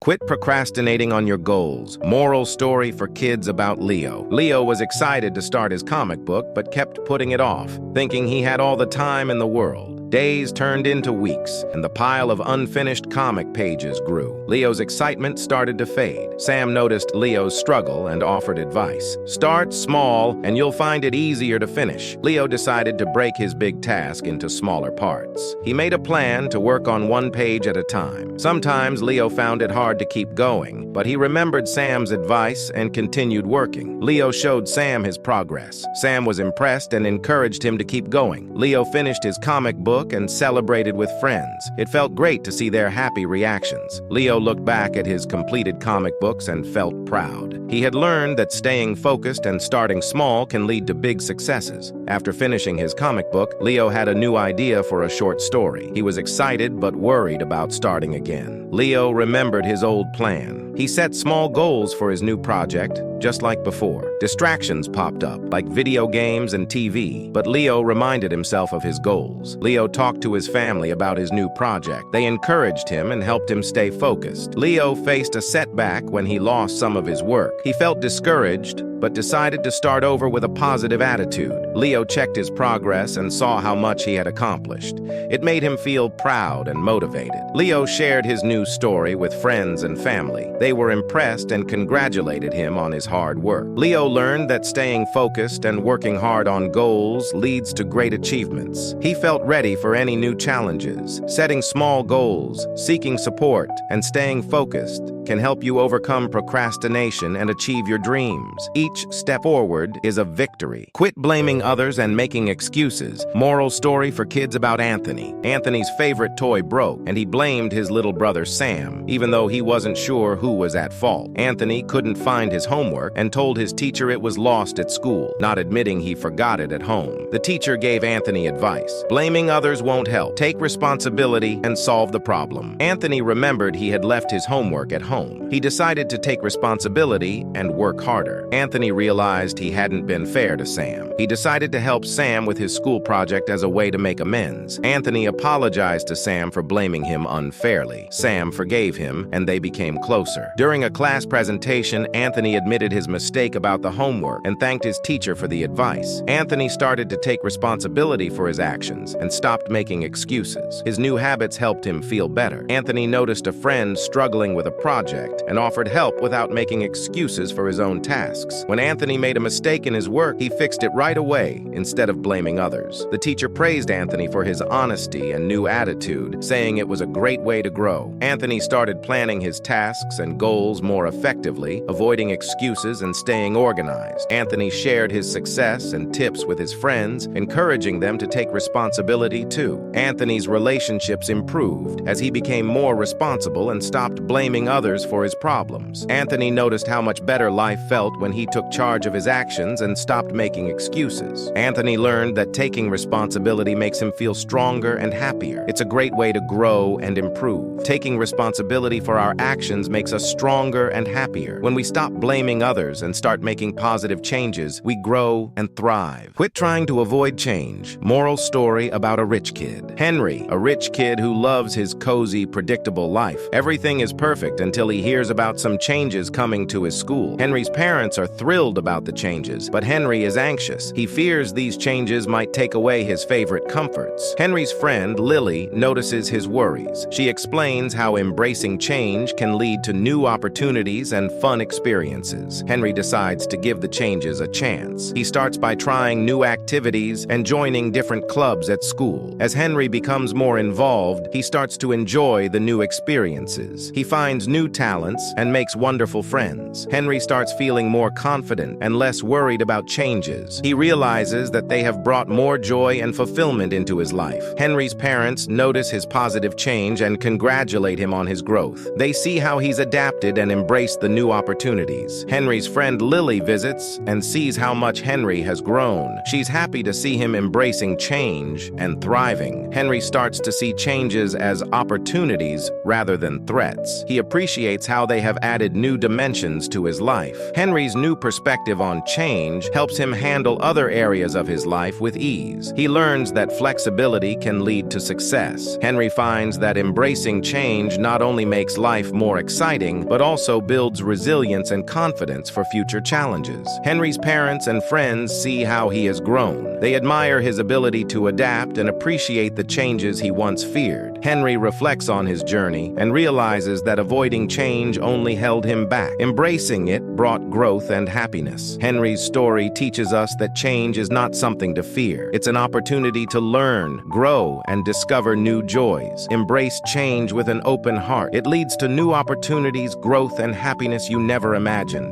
Quit procrastinating on your goals. Moral story for kids about Leo. Leo was excited to start his comic book, but kept putting it off, thinking he had all the time in the world. Days turned into weeks, and the pile of unfinished comic pages grew. Leo's excitement started to fade. Sam noticed Leo's struggle and offered advice. Start small, and you'll find it easier to finish. Leo decided to break his big task into smaller parts. He made a plan to work on one page at a time. Sometimes Leo found it hard to keep going, but he remembered Sam's advice and continued working. Leo showed Sam his progress. Sam was impressed and encouraged him to keep going. Leo finished his comic book and celebrated with friends. It felt great to see their happy reactions. Leo looked back at his completed comic books and felt proud. He had learned that staying focused and starting small can lead to big successes. After finishing his comic book, Leo had a new idea for a short story. He was excited but worried about starting again. Leo remembered his old plan. He set small goals for his new project, just like before. Distractions popped up, like video games and TV, but Leo reminded himself of his goals. Leo talked to his family about his new project. They encouraged him and helped him stay focused. Leo faced a setback when he lost some of his work. He felt discouraged, but decided to start over with a positive attitude. Leo checked his progress and saw how much he had accomplished. It made him feel proud and motivated. Leo shared his new story with friends and family. They were impressed and congratulated him on his hard work. Leo learned that staying focused and working hard on goals leads to great achievements. He felt ready for any new challenges. Setting small goals, seeking support, and staying focused can help you overcome procrastination and achieve your dreams. Each step forward is a victory. Quit blaming others and making excuses. Moral story for kids about Anthony. Anthony's favorite toy broke, and he blamed his little brother Sam, even though he wasn't sure who was at fault. Anthony couldn't find his homework and told his teacher it was lost at school, not admitting he forgot it at home. The teacher gave Anthony advice. Blaming others won't help. Take responsibility and solve the problem. Anthony remembered he had left his homework at home. He decided to take responsibility and work harder. Anthony realized he hadn't been fair to Sam. He decided to help Sam with his school project as a way to make amends. Anthony apologized to Sam for blaming him unfairly. Sam forgave him, and they became closer. During a class presentation, Anthony admitted his mistake about the homework and thanked his teacher for the advice. Anthony started to take responsibility for his actions and stopped making excuses. His new habits helped him feel better. Anthony noticed a friend struggling with a project and offered help without making excuses for his own tasks. When Anthony made a mistake in his work, he fixed it right away instead of blaming others. The teacher praised Anthony for his honesty and new attitude, saying it was a great way to grow. Anthony started planning his tasks and goals more effectively, avoiding excuses and staying organized. Anthony shared his success and tips with his friends, encouraging them to take responsibility too. Anthony's relationships improved as he became more responsible and stopped blaming others for his problems. Anthony noticed how much better life felt when he took charge of his actions and stopped making excuses. Anthony learned that taking responsibility makes him feel stronger and happier. It's a great way to grow and improve. Taking responsibility for our actions makes us stronger and happier. When we stop blaming others and start making positive changes, we grow and thrive. Quit trying to avoid change. Moral story about a rich kid. Henry, a rich kid who loves his cozy, predictable life. Everything is perfect until he hears about some changes coming to his school. Henry's parents are thrilled about the changes, but Henry is anxious. He fears these changes might take away his favorite comforts. Henry's friend, Lily, notices his worries. She explains how embracing change can lead to new opportunities and fun experiences. Henry decides to give the changes a chance. He starts by trying new activities and joining different clubs at school. As Henry becomes more involved, he starts to enjoy the new experiences. He finds new talents and makes wonderful friends. Henry starts feeling more confident and less worried about changes. He realizes that they have brought more joy and fulfillment into his life. Henry's parents notice his positive change and congratulate him on his growth. They see how he's adapted and embraced the new opportunities. Henry's friend Lily visits and sees how much Henry has grown. She's happy to see him embracing change and thriving. Henry starts to see changes as opportunities rather than threats. He appreciates how they have added new dimensions to his life. Henry's new perspective on change helps him handle other areas of his life with ease. He learns that flexibility can lead to success. Henry finds that embracing change not only makes life more exciting, but also builds resilience and confidence for future challenges. Henry's parents and friends see how he has grown. They admire his ability to adapt and appreciate the changes he once feared. Henry reflects on his journey and realizes that avoiding change only held him back. Embracing it brought growth and happiness. Henry's story teaches us that change is not something to fear. It's an opportunity to learn, grow, and discover new joys. Embrace change with an open heart. It leads to new opportunities, growth, and happiness you never imagined.